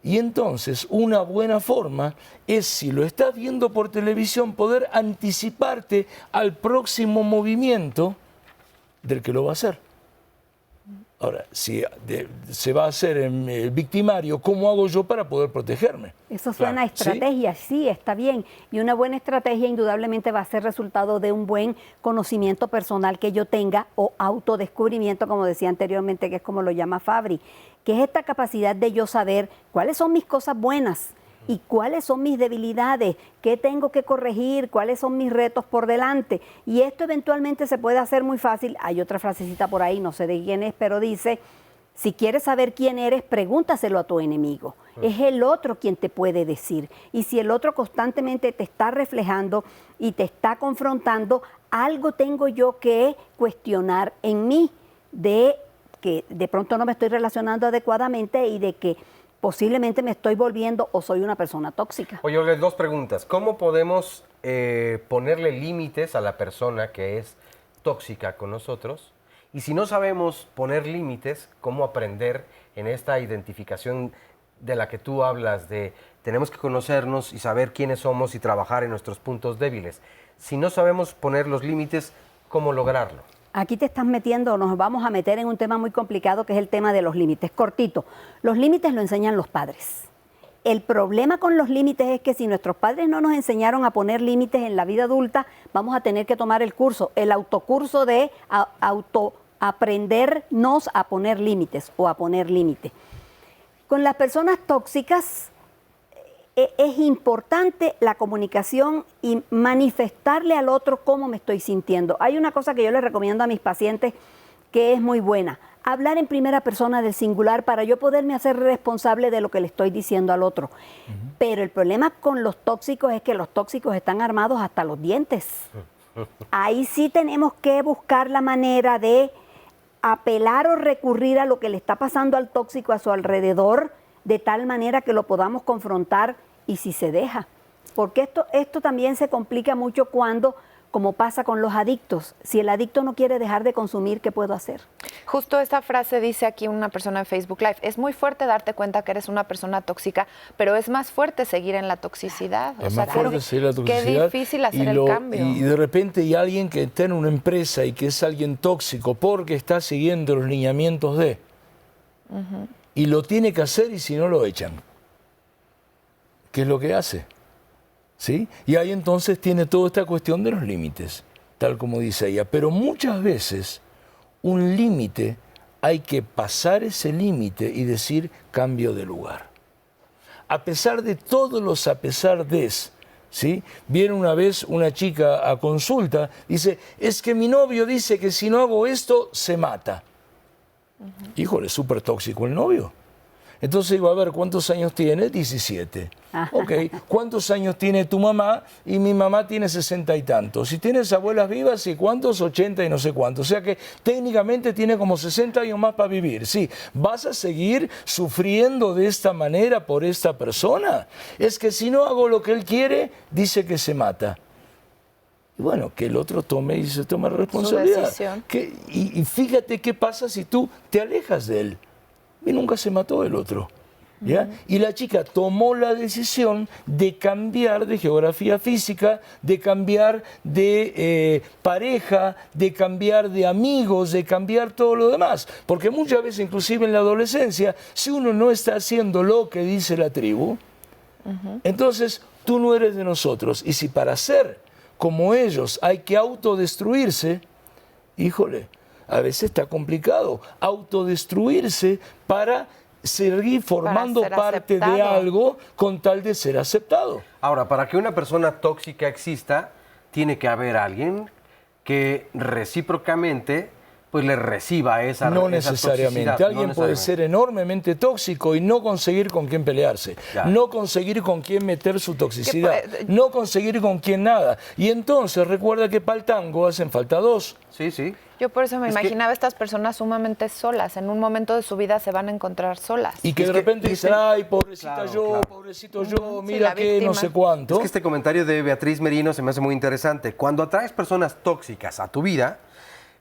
Y entonces, una buena forma es, si lo estás viendo por televisión, poder anticiparte al próximo movimiento del que lo va a hacer. Ahora, si se va a hacer en victimario, ¿cómo hago yo para poder protegerme? Eso suena a estrategia, ¿sí? Está bien. Y una buena estrategia indudablemente va a ser resultado de un buen conocimiento personal que yo tenga, o autodescubrimiento, como decía anteriormente, que es como lo llama Fabri, que es esta capacidad de yo saber cuáles son mis cosas buenas y cuáles son mis debilidades, qué tengo que corregir, cuáles son mis retos por delante. Y esto eventualmente se puede hacer muy fácil. Hay otra frasecita por ahí, no sé de quién es, pero dice, si quieres saber quién eres, pregúntaselo a tu enemigo. Es el otro quien te puede decir. Y si el otro constantemente te está reflejando y te está confrontando, algo tengo yo que cuestionar en mí, de que de pronto no me estoy relacionando adecuadamente y de que posiblemente me estoy volviendo o soy una persona tóxica. Oye, Olga, dos preguntas. ¿Cómo podemos ponerle límites a la persona que es tóxica con nosotros? Y si no sabemos poner límites, ¿cómo aprender en esta identificación de la que tú hablas, de tenemos que conocernos y saber quiénes somos y trabajar en nuestros puntos débiles? Si no sabemos poner los límites, ¿cómo lograrlo? Aquí te estás metiendo, nos vamos a meter en un tema muy complicado, que es el tema de los límites. Cortito, los límites lo enseñan los padres. El problema con los límites es que si nuestros padres no nos enseñaron a poner límites en la vida adulta, vamos a tener que tomar el curso, el autocurso de aprendernos a poner límites o a poner límites. Con las personas tóxicas es importante la comunicación y manifestarle al otro cómo me estoy sintiendo. Hay una cosa que yo les recomiendo a mis pacientes que es muy buena: hablar en primera persona del singular para yo poderme hacer responsable de lo que le estoy diciendo al otro. Pero el problema con los tóxicos es que los tóxicos están armados hasta los dientes. Ahí sí tenemos que buscar la manera de apelar o recurrir a lo que le está pasando al tóxico a su alrededor, de tal manera que lo podamos confrontar, y si se deja. Porque esto también se complica mucho cuando, como pasa con los adictos, si el adicto no quiere dejar de consumir, ¿qué puedo hacer? Justo esta frase dice aquí una persona en Facebook Live: es muy fuerte darte cuenta que eres una persona tóxica, pero es más fuerte seguir en la toxicidad. Es más fuerte seguir en la toxicidad. Qué difícil hacer el cambio. Y de repente hay alguien que está en una empresa y que es alguien tóxico porque está siguiendo los lineamientos de... Y lo tiene que hacer, y si no lo echan. ¿Qué es lo que hace? ¿Sí? Y ahí entonces tiene toda esta cuestión de los límites, tal como dice ella. Pero muchas veces un límite hay que pasar ese límite y decir cambio de lugar. A pesar de todos los a pesar de, ¿sí? Viene una vez una chica a consulta, dice, es que mi novio dice que si no hago esto, se mata. Híjole, súper tóxico el novio. Entonces digo, a ver, ¿cuántos años tiene? 17. Ok, ¿cuántos años tiene tu mamá? Y mi mamá tiene 60 y tantos. Si tienes abuelas vivas, ¿y cuántos? 80 y no sé cuántos. O sea que técnicamente tiene como 60 años más para vivir. Sí, ¿vas a seguir sufriendo de esta manera por esta persona? Es que si no hago lo que él quiere, dice que se mata. Y bueno, que el otro tome y se tome responsabilidad. Y fíjate qué pasa si tú te alejas de él. Y nunca se mató el otro. ¿Ya? Y la chica tomó la decisión de cambiar de geografía física, de cambiar de pareja, de cambiar de amigos, de cambiar todo lo demás. Porque muchas veces, inclusive en la adolescencia, si uno no está haciendo lo que dice la tribu, entonces tú no eres de nosotros. Y si para ser como ellos hay que autodestruirse, híjole, a veces está complicado autodestruirse para seguir formando parte de algo con tal de ser aceptado. Ahora, para que una persona tóxica exista, tiene que haber alguien que recíprocamente pues le reciba esa No esa necesariamente. toxicidad. Alguien No puede necesariamente. ser enormemente tóxico y no conseguir con quién pelearse, no conseguir con quién meter su toxicidad, no conseguir con quién nada. Y entonces recuerda que para el tango hacen falta dos. Sí, sí. Yo por eso me imaginaba estas personas sumamente solas. En un momento de su vida se van a encontrar solas. Y que de repente dicen, ay, pobrecita yo, pobrecito yo, mira que no sé cuánto. Es que este comentario de Beatriz Merino se me hace muy interesante. Cuando atraes personas tóxicas a tu vida,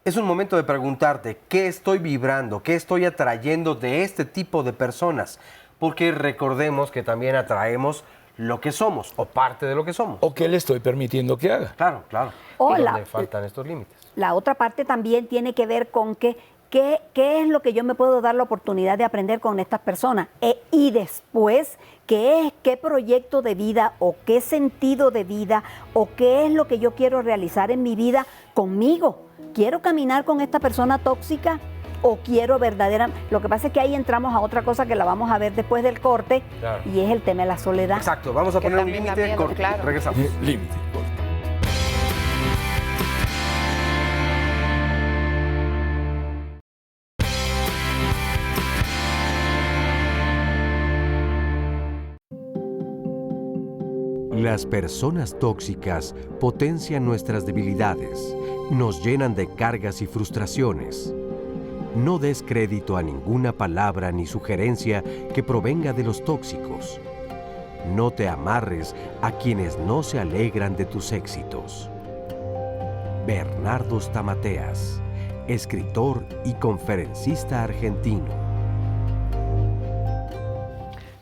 es un momento de preguntarte qué estoy vibrando, qué estoy atrayendo de este tipo de personas. Porque recordemos que también atraemos lo que somos o parte de lo que somos. O qué le estoy permitiendo que haga. Claro, claro. Hola. Donde faltan estos límites. La otra parte también tiene que ver con qué es lo que yo me puedo dar la oportunidad de aprender con estas personas. Y después, qué proyecto de vida o qué sentido de vida o qué es lo que yo quiero realizar en mi vida conmigo. ¿Quiero caminar con esta persona tóxica o quiero verdaderamente? Lo que pasa es que ahí entramos a otra cosa que la vamos a ver después del corte, y es el tema de la soledad. Exacto, vamos a poner un límite, corte, regresamos. Límite, corte. Las personas tóxicas potencian nuestras debilidades, nos llenan de cargas y frustraciones. No des crédito a ninguna palabra ni sugerencia que provenga de los tóxicos. No te amarres a quienes no se alegran de tus éxitos. Bernardo Stamateas, escritor y conferencista argentino.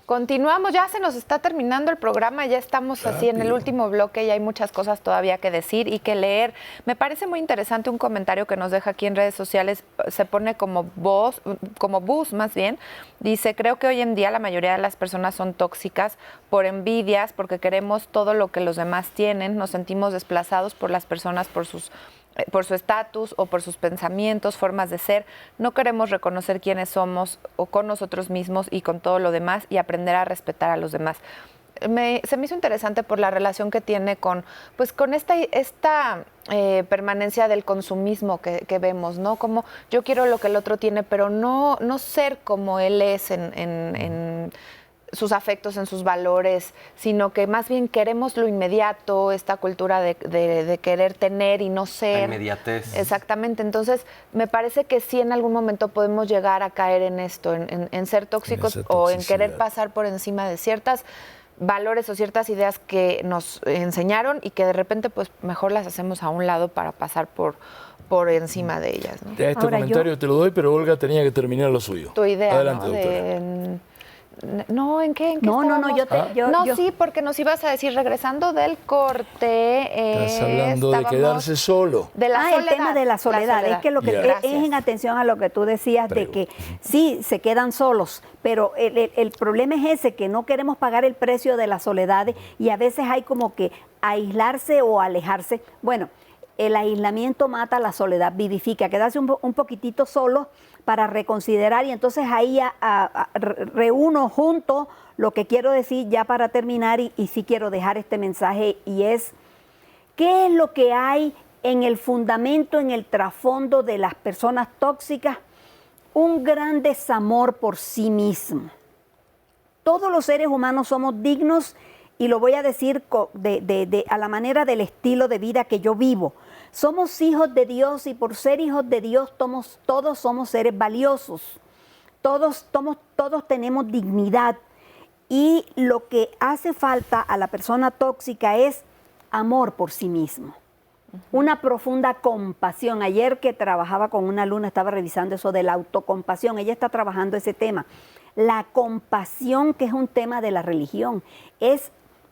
Continuamos, ya se nos está terminando el programa, ya estamos así en el último bloque y hay muchas cosas todavía que decir y que leer. Me parece muy interesante un comentario que nos deja aquí en redes sociales, se pone como bus más bien, dice, creo que hoy en día la mayoría de las personas son tóxicas por envidias, porque queremos todo lo que los demás tienen, nos sentimos desplazados por las personas por su estatus o por sus pensamientos, formas de ser. No queremos reconocer quiénes somos o con nosotros mismos y con todo lo demás y aprender a respetar a los demás. Se me hizo interesante por la relación que tiene con esta permanencia del consumismo que vemos, ¿no? Como yo quiero lo que el otro tiene, pero no ser como él es en sus afectos, en sus valores, sino que más bien queremos lo inmediato, esta cultura de querer tener y no ser. La inmediatez. Exactamente. Entonces, me parece que sí en algún momento podemos llegar a caer en esto, en ser tóxicos o en querer pasar por encima de ciertas valores o ciertas ideas que nos enseñaron y que de repente pues mejor las hacemos a un lado para pasar por encima de ellas, ¿no? Este comentario te lo doy, pero Olga tenía que terminar lo suyo. Tu idea, adelante, ¿no? Doctora. No, ¿en qué No, estábamos? Sí, porque nos ibas a decir, regresando del corte... Estás hablando de quedarse solo. De la soledad. El tema de la soledad. Es que lo que es en atención a lo que tú decías de que sí, se quedan solos, pero el problema es ese, que no queremos pagar el precio de la soledad y a veces hay como que aislarse o alejarse. Bueno, el aislamiento mata, la soledad vivifica. Quedarse un poquitito solo para reconsiderar, y entonces ahí reúno junto lo que quiero decir ya para terminar, y sí quiero dejar este mensaje, y es, ¿qué es lo que hay en el fundamento, en el trasfondo de las personas tóxicas? Un gran desamor por sí mismo. Todos los seres humanos somos dignos, y lo voy a decir a la manera del estilo de vida que yo vivo. Somos hijos de Dios, y por ser hijos de Dios todos somos seres valiosos. Todos tenemos dignidad, y lo que hace falta a la persona tóxica es amor por sí mismo. Una profunda compasión. Ayer que trabajaba con una alumna, estaba revisando eso de la autocompasión. Ella está trabajando ese tema. La compasión, que es un tema de la religión, es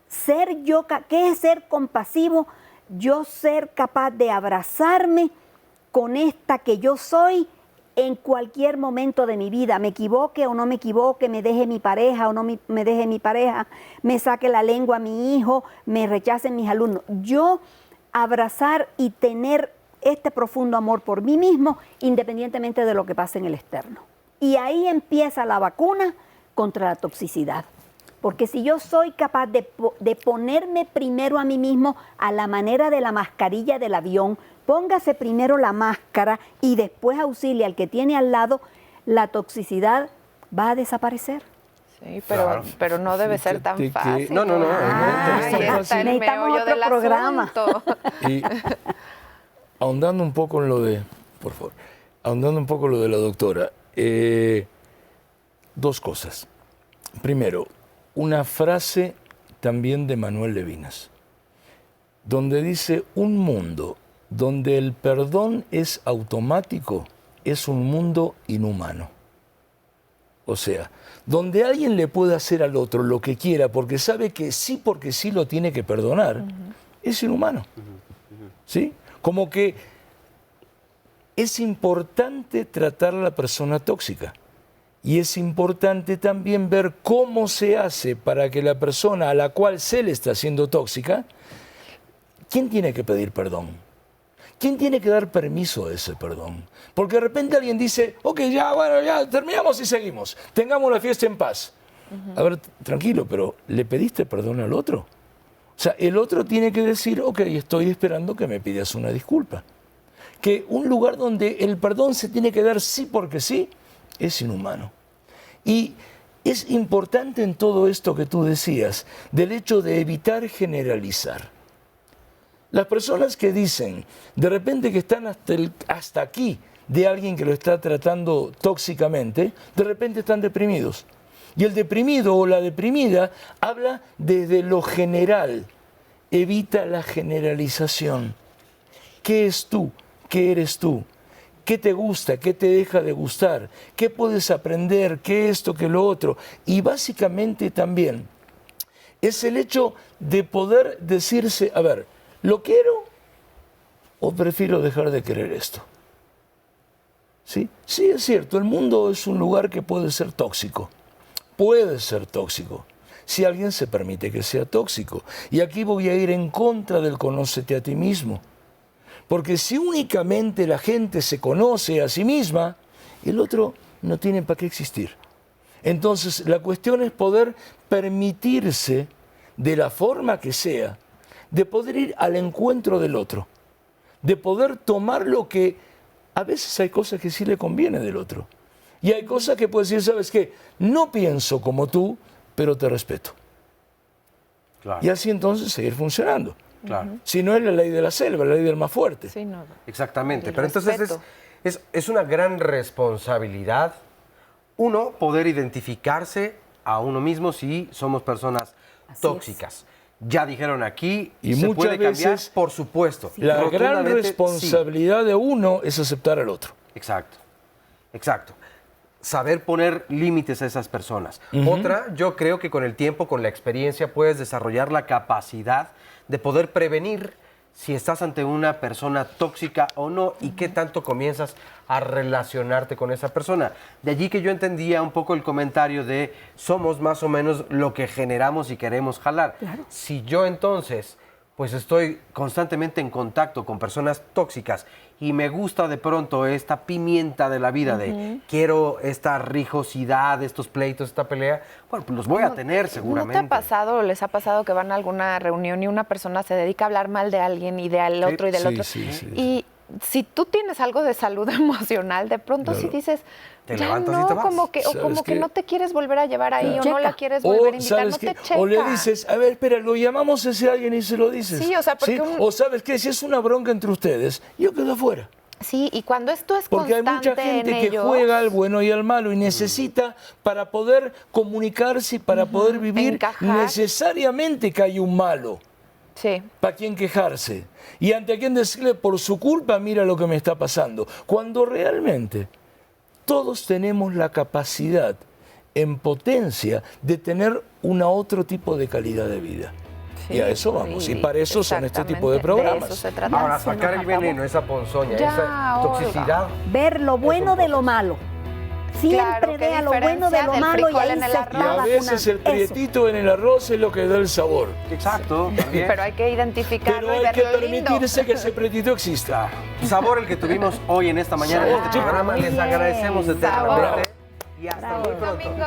ser yo. ¿Qué es ser compasivo? Yo ser capaz de abrazarme con esta que yo soy en cualquier momento de mi vida. Me equivoque o no me equivoque, me deje mi pareja o no me deje mi pareja, me saque la lengua a mi hijo, me rechacen mis alumnos. Yo abrazar y tener este profundo amor por mí mismo, independientemente de lo que pase en el externo. Y ahí empieza la vacuna contra la toxicidad. Porque si yo soy capaz de ponerme primero a mí mismo, a la manera de la mascarilla del avión, póngase primero la máscara y después auxilie al que tiene al lado, la toxicidad va a desaparecer. Sí, pero no debe ser tan fácil. No. Ahí está el meollo del programa. Y ahondando un poco en lo de, por favor, ahondando un poco en lo de la doctora, dos cosas. Primero, una frase también de Manuel Levinas, donde dice: un mundo donde el perdón es automático es un mundo inhumano. O sea, donde alguien le puede hacer al otro lo que quiera porque sabe que sí, porque sí lo tiene que perdonar, es inhumano. ¿Sí? Como que es importante tratar a la persona tóxica. Y es importante también ver cómo se hace para que la persona a la cual se le está haciendo tóxica, ¿quién tiene que pedir perdón? ¿Quién tiene que dar permiso a ese perdón? Porque de repente alguien dice: ok, ya, bueno, ya terminamos y seguimos. Tengamos la fiesta en paz. A ver, tranquilo, pero ¿le pediste perdón al otro? O sea, el otro tiene que decir: ok, estoy esperando que me pidas una disculpa. Que un lugar donde el perdón se tiene que dar sí porque sí, es inhumano. Y es importante en todo esto que tú decías, del hecho de evitar generalizar. Las personas que dicen de repente que están hasta aquí de alguien que lo está tratando tóxicamente, de repente están deprimidos. Y el deprimido o la deprimida habla desde lo general, evita la generalización. ¿Qué es tú? ¿Qué eres tú? ¿Qué te gusta? ¿Qué te deja de gustar? ¿Qué puedes aprender? ¿Qué esto? ¿Qué lo otro? Y básicamente también es el hecho de poder decirse: a ver, ¿lo quiero o prefiero dejar de querer esto? ¿Sí? Sí, es cierto, el mundo es un lugar que puede ser tóxico. Puede ser tóxico si alguien se permite que sea tóxico. Y aquí voy a ir en contra del conócete a ti mismo. Porque si únicamente la gente se conoce a sí misma, el otro no tiene para qué existir. Entonces, la cuestión es poder permitirse, de la forma que sea, de poder ir al encuentro del otro, de poder tomar lo que a veces hay cosas que sí le conviene del otro. Y hay cosas que puedes decir: ¿sabes qué? No pienso como tú, pero te respeto. Claro. Y así entonces seguir funcionando. Claro. Si no es la ley de la selva, la ley del más fuerte. Sí, no. Exactamente. Pero entonces es una gran responsabilidad, uno, poder identificarse a uno mismo si somos personas tóxicas. Ya dijeron aquí, y se muchas puede cambiar, veces, por supuesto. La gran responsabilidad de uno es aceptar al otro. Exacto, exacto. Saber poner límites a esas personas. Otra, yo creo que con el tiempo, con la experiencia, puedes desarrollar la capacidad de poder prevenir si estás ante una persona tóxica o no y qué tanto comienzas a relacionarte con esa persona. De allí que yo entendía un poco el comentario de somos más o menos lo que generamos y queremos jalar. Claro. Si yo entonces pues estoy constantemente en contacto con personas tóxicas y me gusta de pronto esta pimienta de la vida de quiero esta rijosidad, estos pleitos, esta pelea, bueno, pues los voy a tener seguramente. ¿No te ha pasado o les ha pasado que van a alguna reunión y una persona se dedica a hablar mal de alguien y del otro y del otro? Y si tú tienes algo de salud emocional, de pronto si dices, te ya levantas no, y te vas. como que no te quieres volver a llevar ahí o no la quieres O, volver a invitar, ¿sabes no qué? te checa. O le dices, a ver, espera, lo llamamos a ese alguien y se lo dices. Sí, o sea, porque O ¿sabes qué? Si es una bronca entre ustedes, yo quedo afuera. Sí, y cuando esto es Porque hay constante mucha gente en que ellos, juega al bueno y al malo y necesita, para poder comunicarse y para poder vivir, encajar. necesariamente que hay un malo. Sí. ¿Para quién quejarse? Y ante a quién decirle, por su culpa, mira lo que me está pasando. Cuando realmente todos tenemos la capacidad, en potencia, de tener otro tipo de calidad de vida. Sí, y a eso vamos. Y para eso son este tipo de programas. De eso se trata. Ahora, sacar el veneno, esa ponzoña, Ya, esa toxicidad. Ver lo bueno de lo malo. Siempre Claro, qué vea lo bueno de diferencia lo del malo y frijol ahí en el se arroz. Y a veces el prietito en el arroz es lo que da el sabor. Exacto. también. Pero hay que identificarlo Pero y hay que verlo lindo. permitirse que ese prietito exista. Sabor el que tuvimos hoy en esta mañana en este programa. Les agradecemos eternamente. Y hasta muy pronto. Domingo.